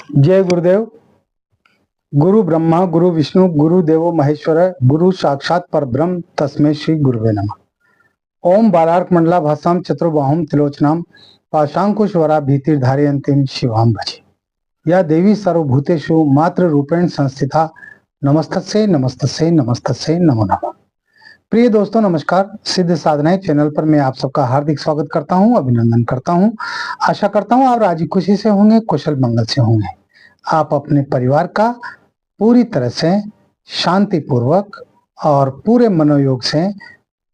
जय गुरुदेव। गुरु ब्रह्मा गुरु विष्णु गुरु देवो महेश्वर गुरु साक्षात परब्रह्म तस्मै श्री गुरुवे नमः। ओम बालार्क मंडला भासाम चतुर्बाहुम त्रिलोचनाम पाशांकुशवरा भीतिर्धारयन्तीं शिवाम भजे। या देवी सर्वभूतेषु मात्र रूपेण संस्थिता नमस्तस्यै नमस्तस्यै नमस्तस्यै नमो नमः। प्रिय दोस्तों नमस्कार। सिद्ध साधनाएं चैनल पर मैं आप सबका हार्दिक स्वागत करता हूं, अभिनंदन करता हूं। आशा करता हूं आप राजी खुशी से होंगे, कुशल मंगल से होंगे। आप अपने परिवार का पूरी तरह से शांति पूर्वक और पूरे मनोयोग से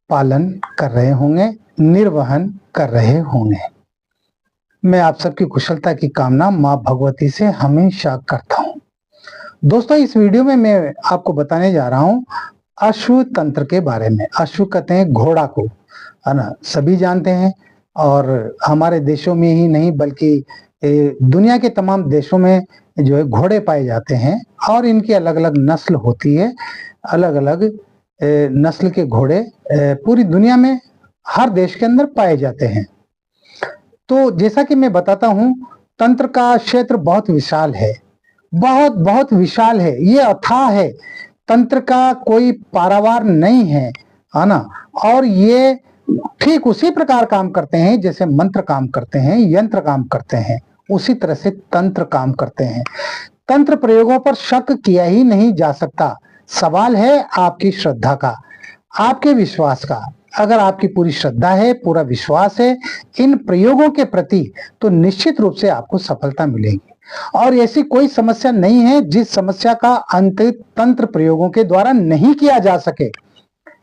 पालन कर रहे होंगे, निर्वहन कर रहे होंगे। मैं आप सबकी कुशलता की कामना माँ भगवती से हमेशा करता हूँ। दोस्तों इस वीडियो में मैं आपको बताने जा रहा हूँ अश्व तंत्र के बारे में। अश्व कहते हैं घोड़ा को, है ना, सभी जानते हैं। और हमारे देशों में ही नहीं बल्कि दुनिया के तमाम देशों में जो है घोड़े पाए जाते हैं और इनकी अलग अलग नस्ल होती है। अलग अलग नस्ल के घोड़े पूरी दुनिया में हर देश के अंदर पाए जाते हैं। तो जैसा कि मैं बताता हूँ, तंत्र का क्षेत्र बहुत विशाल है, बहुत बहुत विशाल है, ये अथाह है। तंत्र का कोई पारावार नहीं है ना। और ये ठीक उसी प्रकार काम करते हैं जैसे मंत्र काम करते हैं, यंत्र काम करते हैं, उसी तरह से तंत्र काम करते हैं। तंत्र प्रयोगों पर शक किया ही नहीं जा सकता। सवाल है आपकी श्रद्धा का, आपके विश्वास का। अगर आपकी पूरी श्रद्धा है, पूरा विश्वास है इन प्रयोगों के प्रति, तो निश्चित रूप से आपको सफलता मिलेगी। और ऐसी कोई समस्या नहीं है जिस समस्या का अंत तंत्र प्रयोगों के द्वारा नहीं किया जा सके।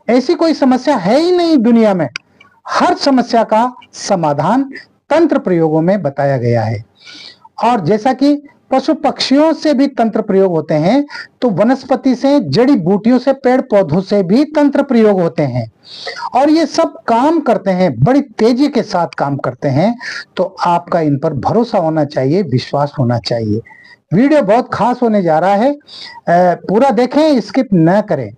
ऐसी कोई समस्या है ही नहीं दुनिया में। हर समस्या का समाधान तंत्र प्रयोगों में बताया गया है। और जैसा कि पशु पक्षियों से भी तंत्र प्रयोग होते हैं, तो वनस्पति से, जड़ी बूटियों से, पेड़ पौधों से भी तंत्र प्रयोग होते हैं। और ये सब काम करते हैं, बड़ी तेजी के साथ काम करते हैं। तो आपका इन पर भरोसा होना चाहिए, विश्वास होना चाहिए। वीडियो बहुत खास होने जा रहा है, पूरा देखें, स्किप न करें।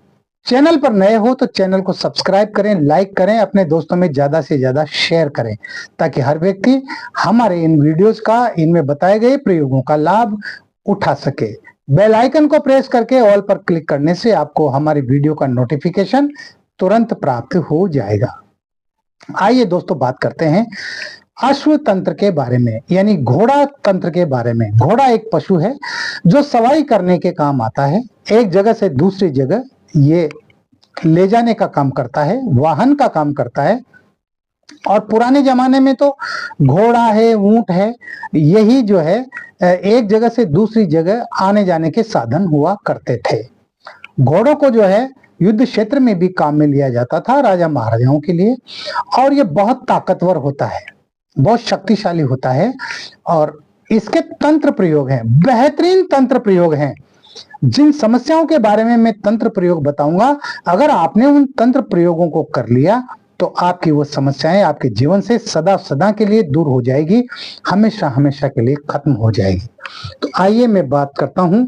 चैनल पर नए हो तो चैनल को सब्सक्राइब करें, लाइक करें, अपने दोस्तों में ज्यादा से ज्यादा शेयर करें, ताकि हर व्यक्ति हमारे इन वीडियोस का, इनमें बताए गए प्रयोगों का लाभ उठा सके। बेल आइकन को प्रेस करके ऑल पर क्लिक करने से आपको हमारी वीडियो का नोटिफिकेशन तुरंत प्राप्त हो जाएगा। आइए दोस्तों बात करते हैं अश्व तंत्र के बारे में, यानी घोड़ा तंत्र के बारे में। घोड़ा एक पशु है जो सवारी करने के काम आता है। एक जगह से दूसरी जगह ये ले जाने का काम करता है, वाहन का काम करता है। और पुराने जमाने में तो घोड़ा है, ऊंट है, यही जो है एक जगह से दूसरी जगह आने जाने के साधन हुआ करते थे। घोड़ों को जो है युद्ध क्षेत्र में भी काम में लिया जाता था, राजा महाराजाओं के लिए। और ये बहुत ताकतवर होता है, बहुत शक्तिशाली होता है। और इसके तंत्र प्रयोग हैं, बेहतरीन तंत्र प्रयोग हैं। जिन समस्याओं के बारे में मैं तंत्र प्रयोग बताऊंगा, अगर आपने उन तंत्र प्रयोगों को कर लिया तो आपकी वो समस्याएं आपके जीवन से सदा सदा के लिए दूर हो जाएगी, हमेशा हमेशा के लिए खत्म हो जाएगी। तो आइए मैं बात करता हूं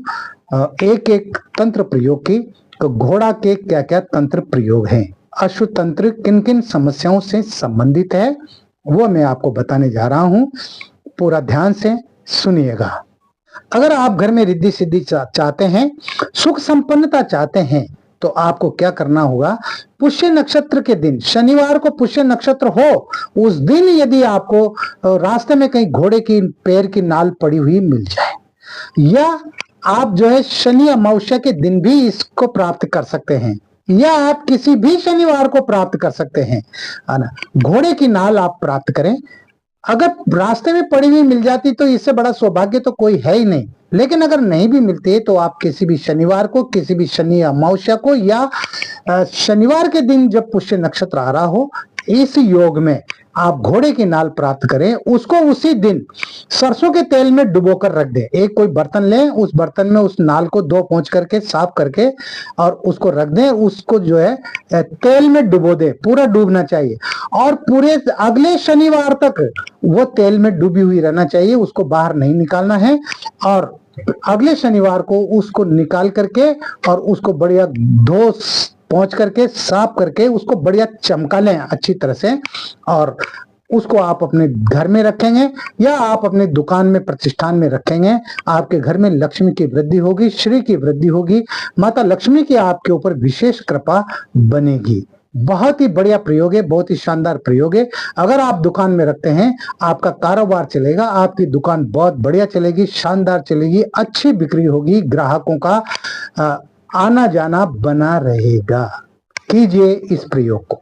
एक एक तंत्र प्रयोग की। तो घोड़ा के क्या क्या तंत्र प्रयोग हैं, अश्व तंत्र किन किन समस्याओं से संबंधित है, वो मैं आपको बताने जा रहा हूं। पूरा ध्यान से सुनिएगा। अगर आप घर में रिद्धि सिद्धि चाहते हैं, सुख संपन्नता चाहते हैं, तो आपको क्या करना होगा, पुष्य नक्षत्र के दिन, शनिवार को पुष्य नक्षत्र हो, उस दिन यदि आपको रास्ते में कहीं घोड़े की पैर की नाल पड़ी हुई मिल जाए, या आप जो है शनि अमावस्या के दिन भी इसको प्राप्त कर सकते हैं, या आप किसी भी शनिवार को प्राप्त कर सकते हैं, है ना। घोड़े की नाल आप प्राप्त करें। अगर रास्ते में पड़ी हुई मिल जाती तो इससे बड़ा सौभाग्य तो कोई है ही नहीं। लेकिन अगर नहीं भी मिलती है तो आप किसी भी शनिवार को, किसी भी शनि अमावस्या को, या शनिवार के दिन जब पुष्य नक्षत्र आ रहा हो, इस योग में आप घोड़े की नाल प्राप्त करें। उसको उसी दिन सरसों के तेल में डुबोकर रख दें। एक कोई बर्तन लें, उस बर्तन में उस नाल को 2 पोंछ करके साफ करके और उसको रख दें। उसको जो है तेल में डुबो दें, पूरा डूबना चाहिए। और पूरे अगले शनिवार तक वो तेल में डूबी हुई रहना चाहिए, उसको बाहर नहीं निकालना है। और अगले शनिवार को उसको निकाल करके और उसको बढ़िया धो पोंछ करके, साफ करके, उसको बढ़िया चमका लें अच्छी तरह से। और उसको आप अपने घर में रखेंगे या आप अपने दुकान में प्रतिष्ठान में रखेंगे, आपके घर में लक्ष्मी की वृद्धि होगी, श्री की वृद्धि होगी, माता लक्ष्मी की आपके ऊपर विशेष कृपा बनेगी। बहुत ही बढ़िया प्रयोग है, बहुत ही शानदार प्रयोग है। अगर आप दुकान में रखते हैं, आपका कारोबार चलेगा, आपकी दुकान बहुत बढ़िया चलेगी, शानदार चलेगी, अच्छी बिक्री होगी, ग्राहकों का आना जाना बना रहेगा। कीजिए इस प्रयोग को।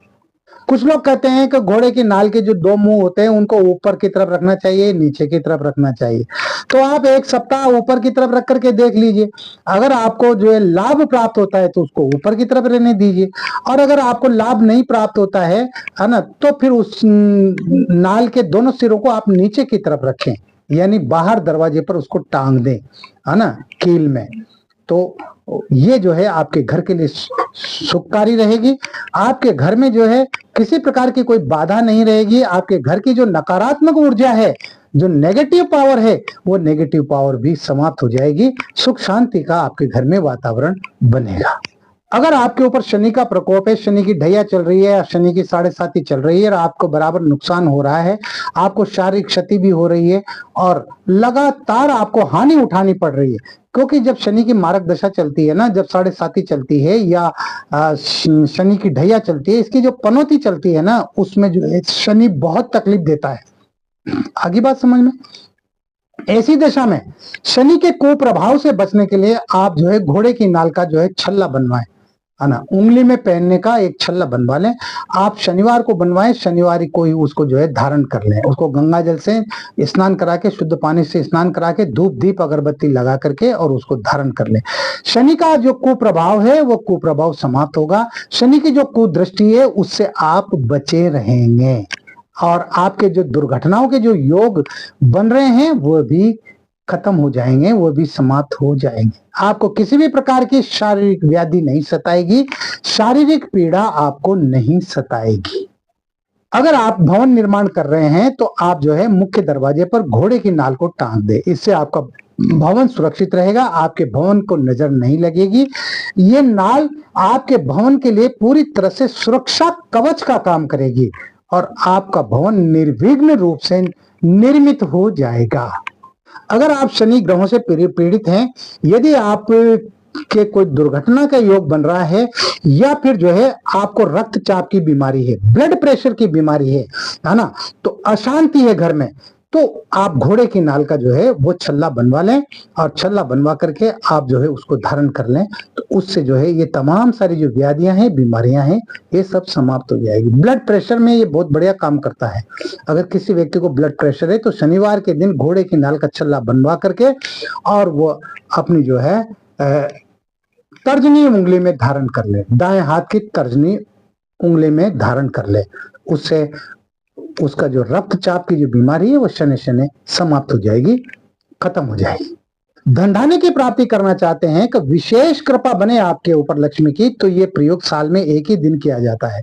कुछ लोग कहते हैं कि घोड़े की नाल के जो दो मुंह होते हैं उनको ऊपर की तरफ रखना चाहिए, नीचे की तरफ रखना चाहिए। तो आप एक सप्ताह ऊपर की तरफ रख करके देख लीजिए। अगर आपको जो है लाभ प्राप्त होता है तो उसको ऊपर की तरफ रहने दीजिए, और अगर आपको लाभ नहीं प्राप्त होता है ना, तो फिर उस नाल के दोनों सिरों को आप नीचे की तरफ रखें, यानी बाहर दरवाजे पर उसको टांग दें, है ना, कील में। तो ये जो है आपके घर के लिए सुखकारी रहेगी। आपके घर में जो है किसी प्रकार की कोई बाधा नहीं रहेगी। आपके घर की जो नकारात्मक ऊर्जा है, जो नेगेटिव पावर है, वो नेगेटिव पावर भी समाप्त हो जाएगी। सुख शांति का आपके घर में वातावरण बनेगा। अगर आपके ऊपर शनि का प्रकोप है, शनि की ढैया चल रही है या शनि की 7.5 चल रही है और आपको बराबर नुकसान हो रहा है, आपको शारीरिक क्षति भी हो रही है और लगातार आपको हानि उठानी पड़ रही है, क्योंकि जब शनि की मारक दशा चलती है ना, जब 7.5 चलती है या शनि की ढैया चलती है, इसकी जो पनौती चलती है ना, उसमें जो है शनि बहुत तकलीफ देता है। आगे बात समझ में। ऐसी दशा में शनि के कुप्रभाव से बचने के लिए आप जो है घोड़े की नाल का जो है छल्ला बनवाएं, है ना, उंगली में पहनने का एक छल्ला बनवा लें। आप शनिवार को बनवाएं, शनिवार को ही उसको जो है धारण कर लें। उसको गंगा जल से स्नान करा के, शुद्ध पानी से स्नान करा के, धूप दीप अगरबत्ती लगा करके और उसको धारण कर लें। शनि का जो कुप्रभाव है वो कुप्रभाव समाप्त होगा। शनि की जो कुदृष्टि है उससे आप बचे रहेंगे और आपके जो दुर्घटनाओं के जो योग बन रहे हैं वो भी खत्म हो जाएंगे, वो भी समाप्त हो जाएंगे। आपको किसी भी प्रकार की शारीरिक व्याधि नहीं सताएगी, शारीरिक पीड़ा आपको नहीं सताएगी। अगर आप भवन निर्माण कर रहे हैं तो आप जो है मुख्य दरवाजे पर घोड़े की नाल को टांग दे। इससे आपका भवन सुरक्षित रहेगा, आपके भवन को नजर नहीं लगेगी। ये नाल आपके भवन के लिए पूरी तरह से सुरक्षा कवच का काम करेगी और आपका भवन निर्विघ्न रूप से निर्मित हो जाएगा। अगर आप शनि ग्रहों से पीड़ित हैं, यदि आप के कोई दुर्घटना का योग बन रहा है या फिर जो है आपको रक्तचाप की बीमारी है, ब्लड प्रेशर की बीमारी है ना, तो अशांति है घर में, तो आप घोड़े की नाल का जो है वो छल्ला बनवा लें और छल्ला बनवा करके आप जो है उसको धारण कर लें। तो उससे जो है ये तमाम सारी जो व्याधियां हैं, बीमारियां हैं, ये सब समाप्त हो जाएगी। ब्लड प्रेशर में ये बहुत बढ़िया काम करता है। अगर किसी व्यक्ति को ब्लड प्रेशर है तो शनिवार के दिन घोड़े की नाल का छल्ला बनवा करके और वो अपनी जो है तर्जनी उंगली में धारण कर ले, दाएं हाथ की तर्जनी उंगली में धारण कर ले। उससे उसका जो रक्तचाप की जो बीमारी है वो शनि शनि समाप्त हो जाएगी, खत्म हो जाएगी। धनधान्य की प्राप्ति करना चाहते हैं कि विशेष कृपा बने आपके ऊपर लक्ष्मी की, तो ये प्रयोग साल में एक ही दिन किया जाता है।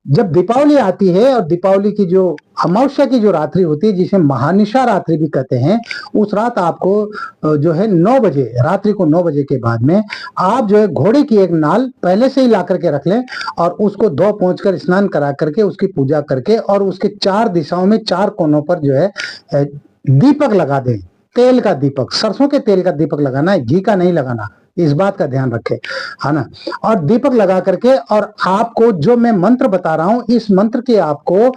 जब दीपावली आती है और दीपावली की जो अमावस्या की जो रात्रि होती है, जिसे महानिशा रात्रि भी कहते हैं, उस रात आपको जो है 9 बजे, रात्रि को 9 बजे के बाद में आप जो है घोड़े की एक नाल पहले से ही ला करके रख लें और उसको धो पोंछ कर स्नान करा करके उसकी पूजा करके और उसके 4 दिशाओं में 4 कोनों पर जो है दीपक लगा दें। तेल का दीपक, सरसों के तेल का दीपक लगाना है, घी का नहीं लगाना, इस बात का ध्यान रखें, है ना। और दीपक लगा करके और आपको जो मैं मंत्र बता रहा हूं, इस मंत्र की आपको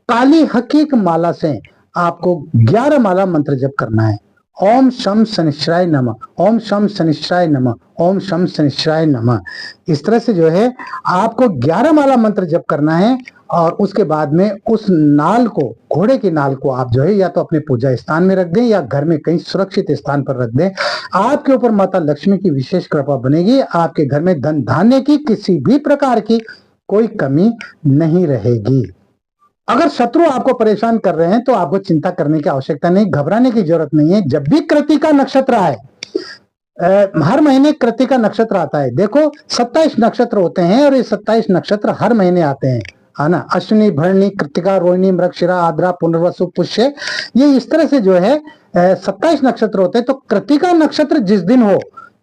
काली हकीक माला से आपको 11 माला मंत्र जप करना है। ओम शम शनिश्चराय नमः, ओम शम शनिश्चराय नमः, ओम शम शनिश्चराय नमः। इस तरह से जो है आपको 11 माला मंत्र जप करना है और उसके बाद में उस नाल को, घोड़े की नाल को आप जो है या तो अपने पूजा स्थान में रख दें या घर में कहीं सुरक्षित स्थान पर रख दें। आपके ऊपर माता लक्ष्मी की विशेष कृपा बनेगी। आपके घर में धन धान्य की किसी भी प्रकार की कोई कमी नहीं रहेगी। अगर शत्रु आपको परेशान कर रहे हैं तो आपको चिंता करने की आवश्यकता नहीं, घबराने की जरूरत नहीं है। जब भी कृतिका नक्षत्र आए, हर महीने कृतिका नक्षत्र आता है। देखो 27 नक्षत्र होते हैं और ये 27 नक्षत्र हर महीने आते हैं, है ना। अश्विनी, भरणी, कृतिका, रोहिणी, मृगशिरा, आद्रा, पुनर्वसु, पुष्य, ये इस तरह से जो है 27 नक्षत्र होते हैं। तो कृतिका नक्षत्र जिस दिन हो,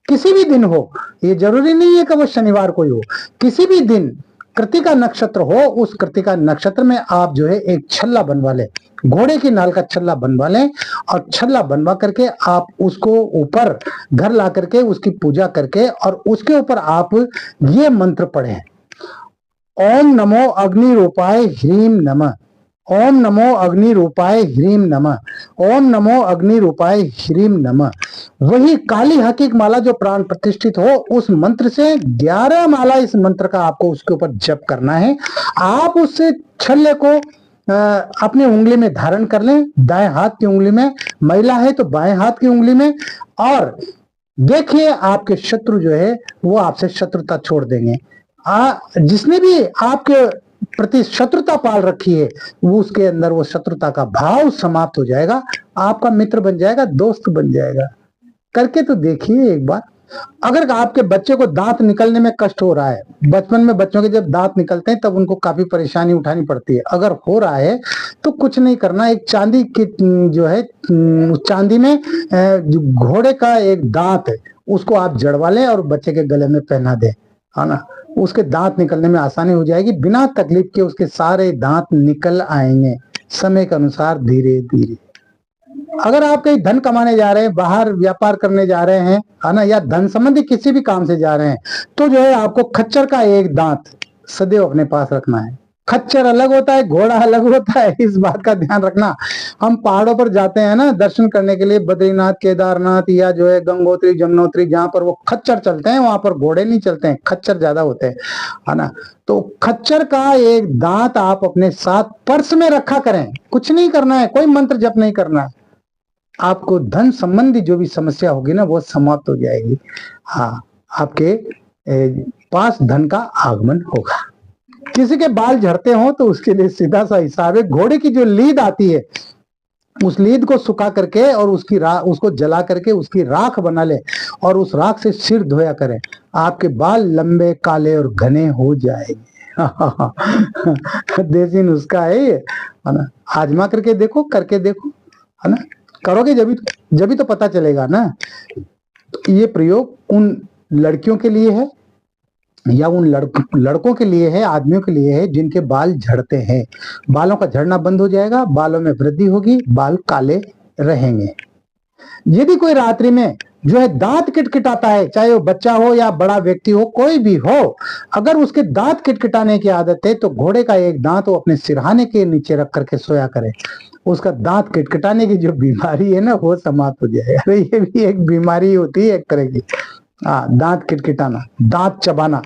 किसी भी दिन हो, ये जरूरी नहीं है कि वो शनिवार को ही हो, किसी भी दिन कृतिका नक्षत्र हो, उस कृतिका नक्षत्र में आप जो है एक छल्ला बनवा लें, घोड़े की नाल का छल्ला बनवा लें, और छल्ला बनवा करके आप उसको ऊपर घर ला करके उसकी पूजा करके और उसके ऊपर आप ये मंत्र पढ़ें, ओम नमो अग्नि रूपाय ह्रीम नमः, ओम नमो अग्नि रूपाय ह्रीम नमः, ओम नमो अग्नि रूपाय ह्रीम नमः। वही काली हकीक माला जो प्राण प्रतिष्ठित हो, उस मंत्र से 11 माला इस मंत्र का आपको उसके ऊपर जप करना है। आप उस छल्ले को अपनी उंगली में धारण कर लें, दाएं हाथ की उंगली में, महिला है तो बाएं हाथ की उंगली में, और देखिए आपके शत्रु जो है वो आपसे शत्रुता छोड़ देंगे। जिसने भी आपके प्रति शत्रुता पाल रखी है, वो उसके अंदर वो शत्रुता का भाव समाप्त हो जाएगा, आपका मित्र बन जाएगा, दोस्त बन जाएगा। करके तो देखिए एक बार। अगर आपके बच्चे को दांत निकलने में कष्ट हो रहा है, बचपन में बच्चों के जब दांत निकलते हैं तब उनको काफी परेशानी उठानी पड़ती है, अगर हो रहा है तो कुछ नहीं करना, एक चांदी की जो है चांदी में घोड़े का एक दांत है, उसको आप जड़वा लें और बच्चे के गले में पहना दें, है ना। उसके दांत निकलने में आसानी हो जाएगी, बिना तकलीफ के उसके सारे दांत निकल आएंगे समय के अनुसार धीरे धीरे। अगर आप कहीं धन कमाने जा रहे हैं, बाहर व्यापार करने जा रहे हैं, है ना, या धन संबंधी किसी भी काम से जा रहे हैं, तो जो है आपको खच्चर का एक दांत सदैव अपने पास रखना है। खच्चर अलग होता है, घोड़ा अलग होता है, इस बात का ध्यान रखना। हम पहाड़ों पर जाते हैं ना दर्शन करने के लिए, बद्रीनाथ, केदारनाथ, या जो है गंगोत्री, जमुनोत्री, जहां पर वो खच्चर चलते हैं, वहां पर घोड़े नहीं चलते हैं, खच्चर ज्यादा होते हैं, है ना। तो खच्चर का एक दांत आप अपने साथ पर्स में रखा करें, कुछ नहीं करना है, कोई मंत्र जप नहीं करना है, आपको धन संबंधी जो भी समस्या होगी ना वो समाप्त हो जाएगी। हाँ, आपके पास धन का आगमन होगा। किसी के बाल झड़ते हो तो उसके लिए सीधा सा हिसाब है, घोड़े की जो लीद आती है उस लीद को सुखा करके और उसको जला करके उसकी राख बना ले और उस राख से सिर धोया करें, आपके बाल लंबे, काले और घने हो जाएंगे। देसी नुस्खा है ये, है ना। आजमा करके देखो, करके देखो, है ना। करोगे जब तो पता चलेगा ना। तो ये प्रयोग उन लड़कियों के लिए है या उन लड़कों के लिए है, आदमियों के लिए है जिनके बाल झड़ते हैं। बालों का झड़ना बंद हो जाएगा, बालों में वृद्धि होगी, बाल काले रहेंगे। यदि कोई रात्रि में जो है दांत किटकिटाता है, चाहे वो बच्चा हो या बड़ा व्यक्ति हो, कोई भी हो, अगर उसके दांत किटकिटाने की आदत है तो घोड़े का एक दांत वो अपने सिरहाने के नीचे रख करके सोया करे, उसका दांत किटकिटाने की जो बीमारी है ना वो समाप्त हो जाएगा। ये भी एक बीमारी होती है एक तरह की, दांत किटकिटाना, दांत चबाना,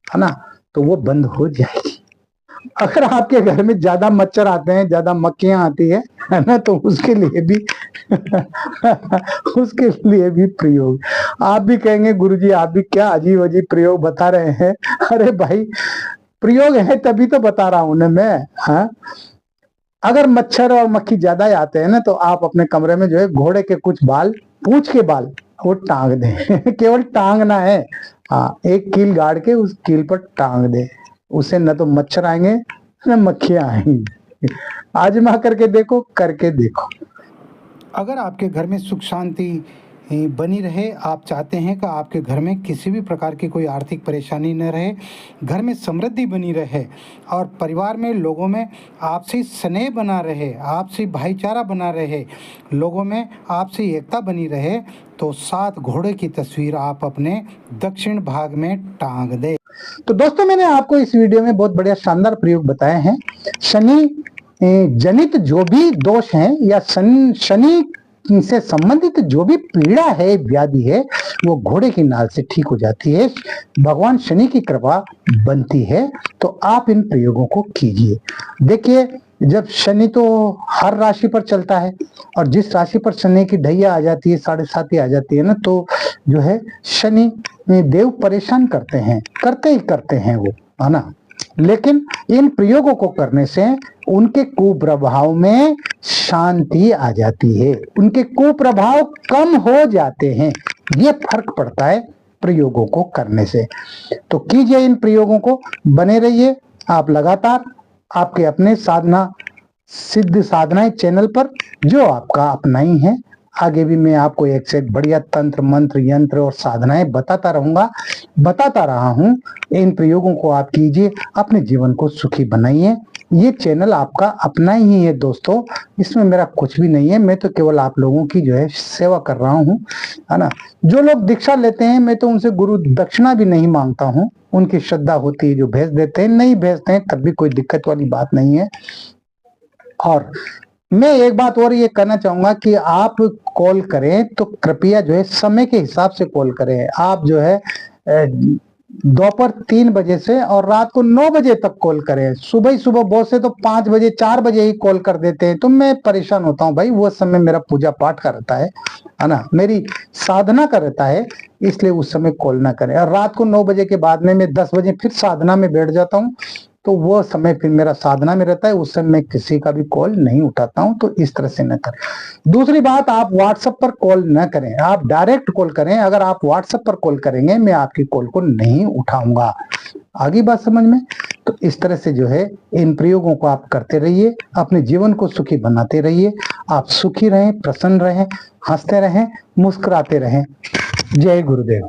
है ना, तो वो बंद हो जाएगी। अगर आपके घर में ज्यादा मच्छर आते हैं, ज्यादा मक्खियां आती है ना, तो उसके लिए भी उसके लिए भी प्रयोग। आप भी कहेंगे गुरुजी आप भी क्या अजीब अजीब प्रयोग बता रहे हैं। अरे भाई प्रयोग है तभी तो बता रहा हूं ना मैं। हाँ, अगर मच्छर और मक्खी ज्यादा आते हैं ना तो आप अपने कमरे में जो है घोड़े के कुछ बाल, पूंछ के बाल वो टांग दें। केवल टांगना है, हाँ, एक कील गाड़ के उस कील पर टांग दे, उससे न तो मच्छर आएंगे न मक्खियां आएंगी। आजमा करके देखो, करके देखो। अगर आपके घर में सुख शांति बनी रहे, आप चाहते हैं कि आपके घर में किसी भी प्रकार की कोई आर्थिक परेशानी न रहे, घर में समृद्धि बनी रहे और परिवार में लोगों में आपसी स्नेह बना रहे, आपसी भाईचारा बना रहे, लोगों में आपसी एकता बनी रहे, तो 7 घोड़े की तस्वीर आप अपने दक्षिण भाग में टांग दे। तो दोस्तों मैंने आपको इस वीडियो में बहुत बढ़िया शानदार प्रयोग बताए हैं। शनि जनित जो भी दोष हैं या शनि से संबंधित जो भी पीड़ा है, व्याधि है, वो घोड़े की नाल से ठीक हो जाती है, भगवान शनि की कृपा बनती है। तो आप इन प्रयोगों को कीजिए। देखिए जब शनि तो हर राशि पर चलता है और जिस राशि पर शनि की ढैया आ जाती है, 7.5 आ जाती है ना, तो जो है शनि देव परेशान करते हैं, करते ही करते हैं वो, है ना। लेकिन इन प्रयोगों को करने से उनके कुप्रभाव में शांति आ जाती है, उनके कुप्रभाव कम हो जाते हैं, ये फर्क पड़ता है प्रयोगों को करने से। तो कीजिए इन प्रयोगों को, बने रहिए आप लगातार आपके अपने साधना सिद्ध साधनाएं चैनल पर, जो आपका अपना ही है। आगे भी मैं आपको एक से एक बढ़िया तंत्र, मंत्र, यंत्र और साधनाएं बताता रहूंगा। बताता रहा हूं। इन प्रयोगों को आप कीजिए, अपने जीवन को सुखी बनाइए। ये चैनल आपका अपना ही है दोस्तों, इसमें मेरा कुछ भी नहीं है। मैं तो केवल आप लोगों की जो है सेवा कर रहा हूँ, है ना। जो लोग दीक्षा लेते हैं, मैं तो उनसे गुरु दक्षिणा भी नहीं मांगता हूँ। उनकी श्रद्धा होती है जो भेज देते हैं, नहीं भेजते हैं तब भी कोई दिक्कत वाली बात नहीं है। और मैं एक बात और ये कहना चाहूंगा कि आप कॉल करें तो कृपया जो है समय के हिसाब से कॉल करें। आप जो है दोपहर 3 बजे से और रात को 9 बजे तक कॉल करें। सुबह ही सुबह बहुत से तो 5 बजे 4 बजे ही कॉल कर देते हैं, तो मैं परेशान होता हूँ भाई। वो समय मेरा पूजा पाठ का रहता है ना, मेरी साधना का रहता है, इसलिए उस समय कॉल ना करें। और रात को 9 बजे के बाद में मैं 10 बजे फिर साधना में बैठ जाता हूँ, तो वो समय फिर मेरा साधना में रहता है। उस समय मैं किसी का भी कॉल नहीं उठाता हूं, तो इस तरह से न करें। दूसरी बात, आप व्हाट्सएप पर कॉल न करें, आप डायरेक्ट कॉल करें। अगर आप व्हाट्सएप पर कॉल करेंगे, मैं आपकी कॉल को नहीं उठाऊंगा। आगे बात समझ में? तो इस तरह से जो है इन प्रयोगों को आप करते रहिए, अपने जीवन को सुखी बनाते रहिए। आप सुखी रहें, प्रसन्न रहें, हंसते रहें, मुस्कुराते रहें। जय गुरुदेव।